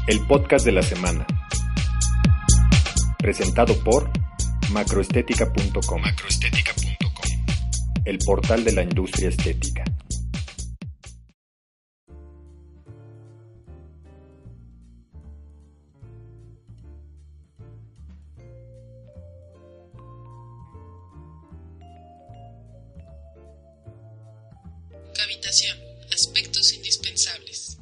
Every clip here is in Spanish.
El podcast de la semana. Presentado por macroestética.com. El portal de la industria estética. Cavitación. Aspectos indispensables.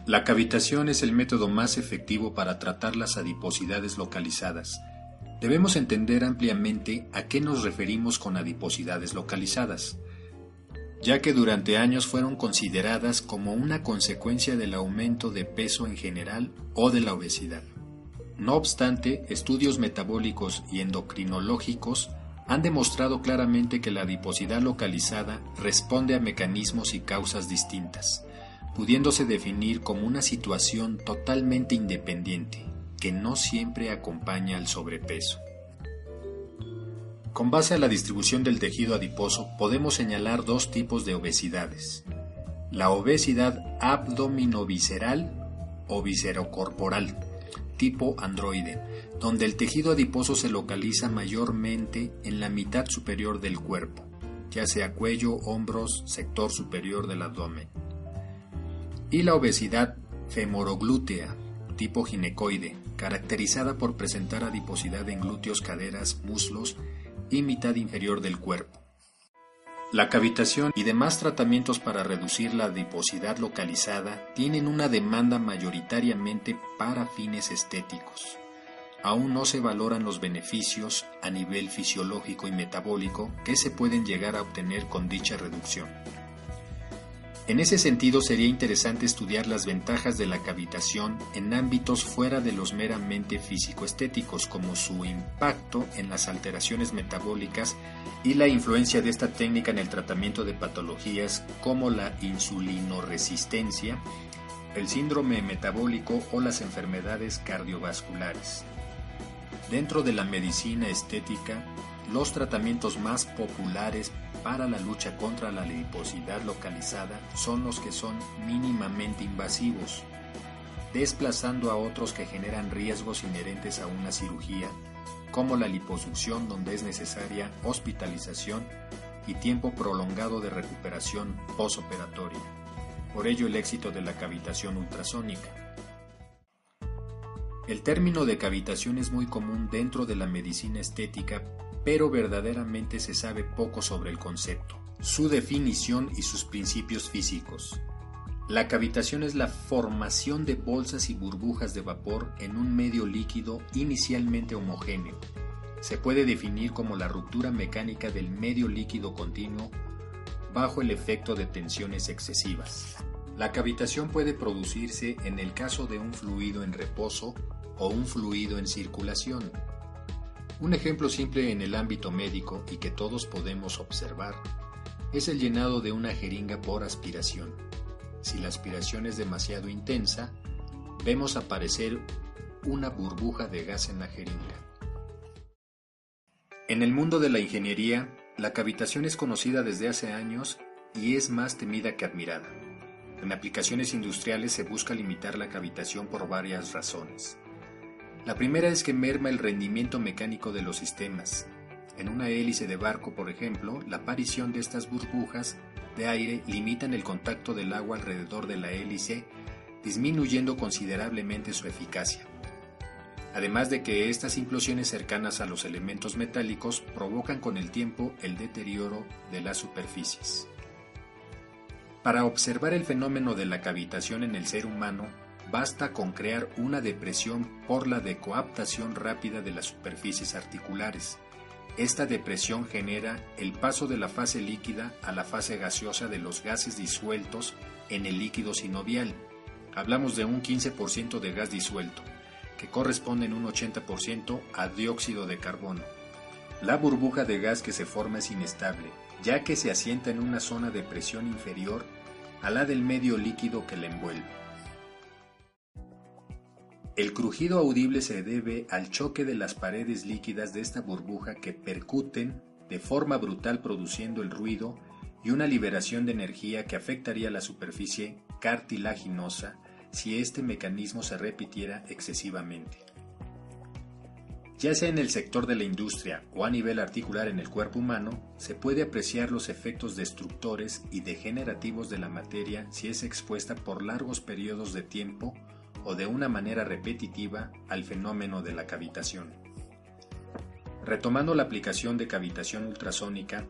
La cavitación es el método más efectivo para tratar las adiposidades localizadas. Debemos entender ampliamente a qué nos referimos con adiposidades localizadas, ya que durante años fueron consideradas como una consecuencia del aumento de peso en general o de la obesidad. No obstante, estudios metabólicos y endocrinológicos han demostrado claramente que la adiposidad localizada responde a mecanismos y causas distintas, pudiéndose definir como una situación totalmente independiente, que no siempre acompaña al sobrepeso. Con base a la distribución del tejido adiposo, podemos señalar dos tipos de obesidades: la obesidad abdominovisceral o viscerocorporal, tipo androide, donde el tejido adiposo se localiza mayormente en la mitad superior del cuerpo, ya sea cuello, hombros, sector superior del abdomen. Y la obesidad femoroglútea, tipo ginecoide, caracterizada por presentar adiposidad en glúteos, caderas, muslos y mitad inferior del cuerpo. La cavitación y demás tratamientos para reducir la adiposidad localizada tienen una demanda mayoritariamente para fines estéticos. Aún no se valoran los beneficios a nivel fisiológico y metabólico que se pueden llegar a obtener con dicha reducción. En ese sentido, sería interesante estudiar las ventajas de la cavitación en ámbitos fuera de los meramente físico-estéticos, como su impacto en las alteraciones metabólicas y la influencia de esta técnica en el tratamiento de patologías como la insulinoresistencia, el síndrome metabólico o las enfermedades cardiovasculares. Dentro de la medicina estética, los tratamientos más populares para la lucha contra la adiposidad localizada son los que son mínimamente invasivos, desplazando a otros que generan riesgos inherentes a una cirugía, como la liposucción, donde es necesaria hospitalización y tiempo prolongado de recuperación postoperatoria. Por ello, el éxito de la cavitación ultrasónica. El término de cavitación es muy común dentro de la medicina estética, pero verdaderamente se sabe poco sobre el concepto, su definición y sus principios físicos. La cavitación es la formación de bolsas y burbujas de vapor en un medio líquido inicialmente homogéneo. Se puede definir como la ruptura mecánica del medio líquido continuo bajo el efecto de tensiones excesivas. La cavitación puede producirse en el caso de un fluido en reposo o un fluido en circulación. Un ejemplo simple en el ámbito médico y que todos podemos observar es el llenado de una jeringa por aspiración. Si la aspiración es demasiado intensa, vemos aparecer una burbuja de gas en la jeringa. En el mundo de la ingeniería, la cavitación es conocida desde hace años y es más temida que admirada. En aplicaciones industriales se busca limitar la cavitación por varias razones. La primera es que merma el rendimiento mecánico de los sistemas. En una hélice de barco, por ejemplo, la aparición de estas burbujas de aire limitan el contacto del agua alrededor de la hélice, disminuyendo considerablemente su eficacia. Además de que estas implosiones cercanas a los elementos metálicos provocan con el tiempo el deterioro de las superficies. Para observar el fenómeno de la cavitación en el ser humano, basta con crear una depresión por la decoaptación rápida de las superficies articulares. Esta depresión genera el paso de la fase líquida a la fase gaseosa de los gases disueltos en el líquido sinovial. Hablamos de un 15% de gas disuelto, que corresponde en un 80% a dióxido de carbono. La burbuja de gas que se forma es inestable, ya que se asienta en una zona de presión inferior a la del medio líquido que la envuelve. El crujido audible se debe al choque de las paredes líquidas de esta burbuja que percuten de forma brutal produciendo el ruido y una liberación de energía que afectaría la superficie cartilaginosa si este mecanismo se repitiera excesivamente. Ya sea en el sector de la industria o a nivel articular en el cuerpo humano, se puede apreciar los efectos destructores y degenerativos de la materia si es expuesta por largos periodos de tiempo o de una manera repetitiva al fenómeno de la cavitación. Retomando la aplicación de cavitación ultrasónica,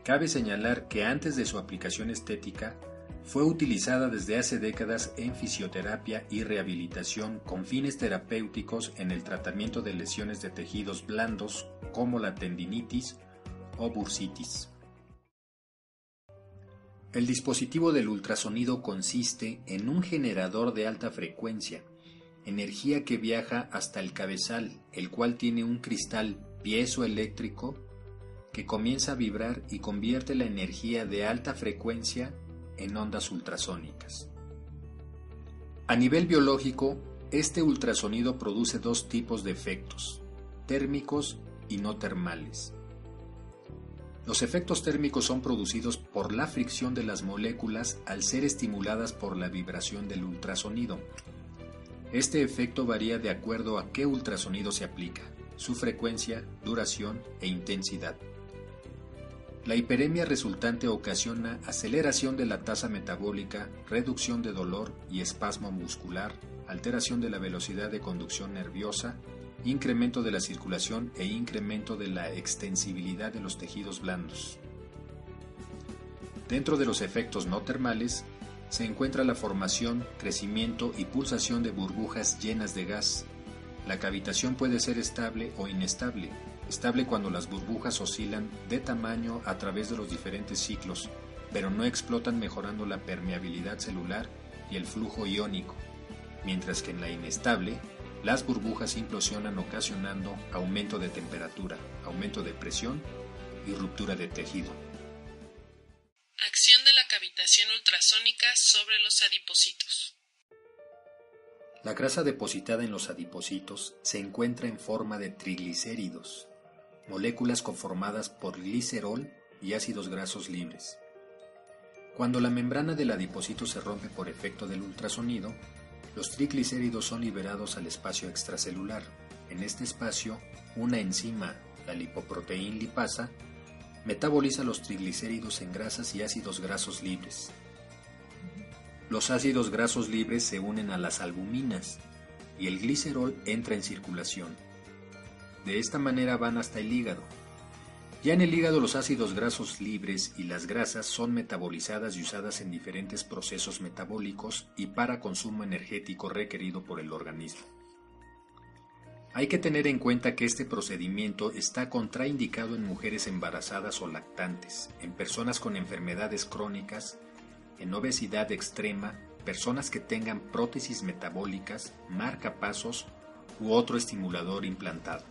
cabe señalar que antes de su aplicación estética, fue utilizada desde hace décadas en fisioterapia y rehabilitación con fines terapéuticos en el tratamiento de lesiones de tejidos blandos como la tendinitis o bursitis. El dispositivo del ultrasonido consiste en un generador de alta frecuencia, energía que viaja hasta el cabezal, el cual tiene un cristal piezoeléctrico que comienza a vibrar y convierte la energía de alta frecuencia en ondas ultrasónicas. A nivel biológico, este ultrasonido produce dos tipos de efectos, térmicos y no termales. Los efectos térmicos son producidos por la fricción de las moléculas al ser estimuladas por la vibración del ultrasonido. Este efecto varía de acuerdo a qué ultrasonido se aplica, su frecuencia, duración e intensidad. La hiperemia resultante ocasiona aceleración de la tasa metabólica, reducción de dolor y espasmo muscular, alteración de la velocidad de conducción nerviosa, incremento de la circulación e incremento de la extensibilidad de los tejidos blandos. Dentro de los efectos no termales, se encuentra la formación, crecimiento y pulsación de burbujas llenas de gas. La cavitación puede ser estable o inestable. Estable cuando las burbujas oscilan de tamaño a través de los diferentes ciclos, pero no explotan, mejorando la permeabilidad celular y el flujo iónico, mientras que en la inestable, las burbujas implosionan ocasionando aumento de temperatura, aumento de presión y ruptura de tejido. Acción de la cavitación ultrasónica sobre los adipocitos. La grasa depositada en los adipocitos se encuentra en forma de triglicéridos, moléculas conformadas por glicerol y ácidos grasos libres. Cuando la membrana del adipocito se rompe por efecto del ultrasonido, los triglicéridos son liberados al espacio extracelular. En este espacio, una enzima, la lipoproteína lipasa, metaboliza los triglicéridos en grasas y ácidos grasos libres. Los ácidos grasos libres se unen a las albuminas y el glicerol entra en circulación. De esta manera van hasta el hígado. Ya en el hígado, los ácidos grasos libres y las grasas son metabolizadas y usadas en diferentes procesos metabólicos y para consumo energético requerido por el organismo. Hay que tener en cuenta que este procedimiento está contraindicado en mujeres embarazadas o lactantes, en personas con enfermedades crónicas, en obesidad extrema, personas que tengan prótesis metabólicas, marcapasos u otro estimulador implantado,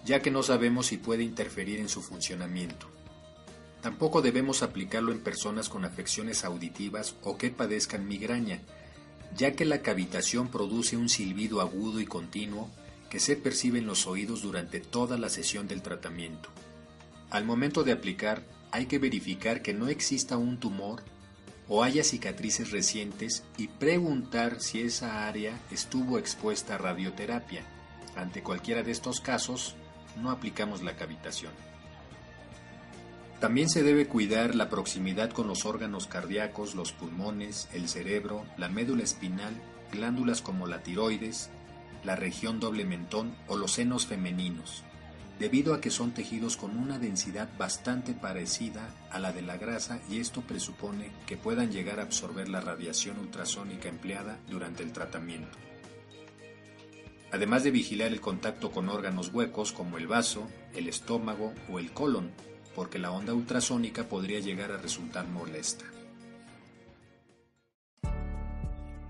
ya que no sabemos si puede interferir en su funcionamiento. Tampoco debemos aplicarlo en personas con afecciones auditivas o que padezcan migraña, ya que la cavitación produce un silbido agudo y continuo que se percibe en los oídos durante toda la sesión del tratamiento. Al momento de aplicar, hay que verificar que no exista un tumor o haya cicatrices recientes y preguntar si esa área estuvo expuesta a radioterapia. Ante cualquiera de estos casos, no aplicamos la cavitación. También se debe cuidar la proximidad con los órganos cardíacos, los pulmones, el cerebro, la médula espinal, glándulas como la tiroides, la región doble mentón o los senos femeninos, debido a que son tejidos con una densidad bastante parecida a la de la grasa, y esto presupone que puedan llegar a absorber la radiación ultrasónica empleada durante el tratamiento. Además de vigilar el contacto con órganos huecos como el vaso, el estómago o el colon, porque la onda ultrasónica podría llegar a resultar molesta.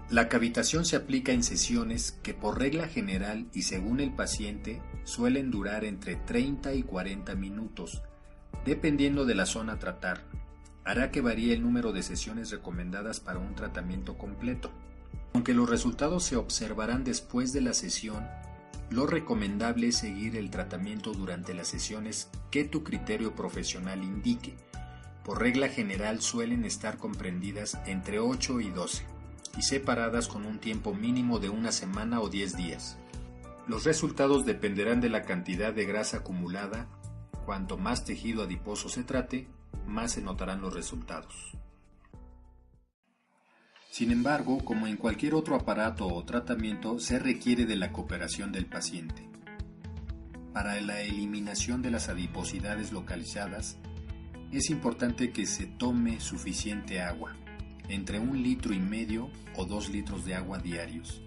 La cavitación se aplica en sesiones que por regla general y según el paciente suelen durar entre 30 y 40 minutos, dependiendo de la zona a tratar. Hará que varíe el número de sesiones recomendadas para un tratamiento completo. Aunque los resultados se observarán después de la sesión, lo recomendable es seguir el tratamiento durante las sesiones que tu criterio profesional indique. Por regla general suelen estar comprendidas entre 8 y 12. y separadas con un tiempo mínimo de 1 semana o 10 días. Los resultados dependerán de la cantidad de grasa acumulada. Cuanto más tejido adiposo se trate, más se notarán los resultados. Sin embargo, como en cualquier otro aparato o tratamiento, se requiere de la cooperación del paciente. Para la eliminación de las adiposidades localizadas, es importante que se tome suficiente agua, entre 1,5 litros o 2 litros de agua diarios.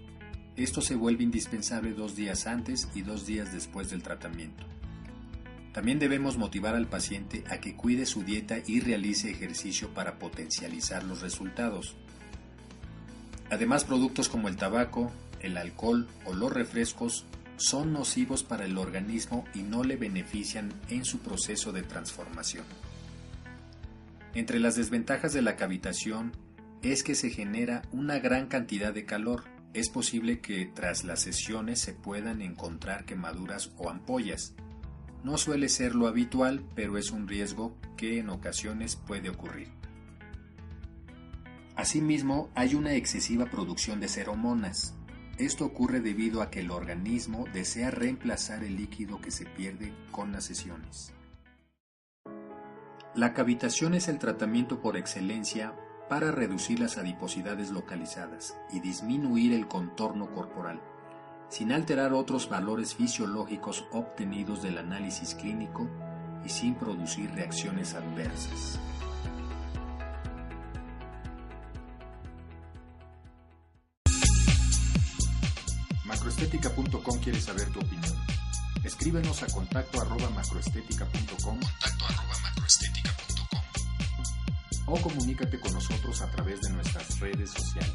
Esto se vuelve indispensable 2 días antes y 2 días después del tratamiento. También debemos motivar al paciente a que cuide su dieta y realice ejercicio para potencializar los resultados. Además, productos como el tabaco, el alcohol o los refrescos son nocivos para el organismo y no le benefician en su proceso de transformación. Entre las desventajas de la cavitación es que se genera una gran cantidad de calor. Es posible que tras las sesiones se puedan encontrar quemaduras o ampollas. No suele ser lo habitual, pero es un riesgo que en ocasiones puede ocurrir. Asimismo, hay una excesiva producción de feromonas. Esto ocurre debido a que el organismo desea reemplazar el líquido que se pierde con las sesiones. La cavitación es el tratamiento por excelencia para reducir las adiposidades localizadas y disminuir el contorno corporal, sin alterar otros valores fisiológicos obtenidos del análisis clínico y sin producir reacciones adversas. Macroestética.com quiere saber tu opinión. Escríbenos a contacto@macroestética.com o comunícate con nosotros a través de nuestras redes sociales.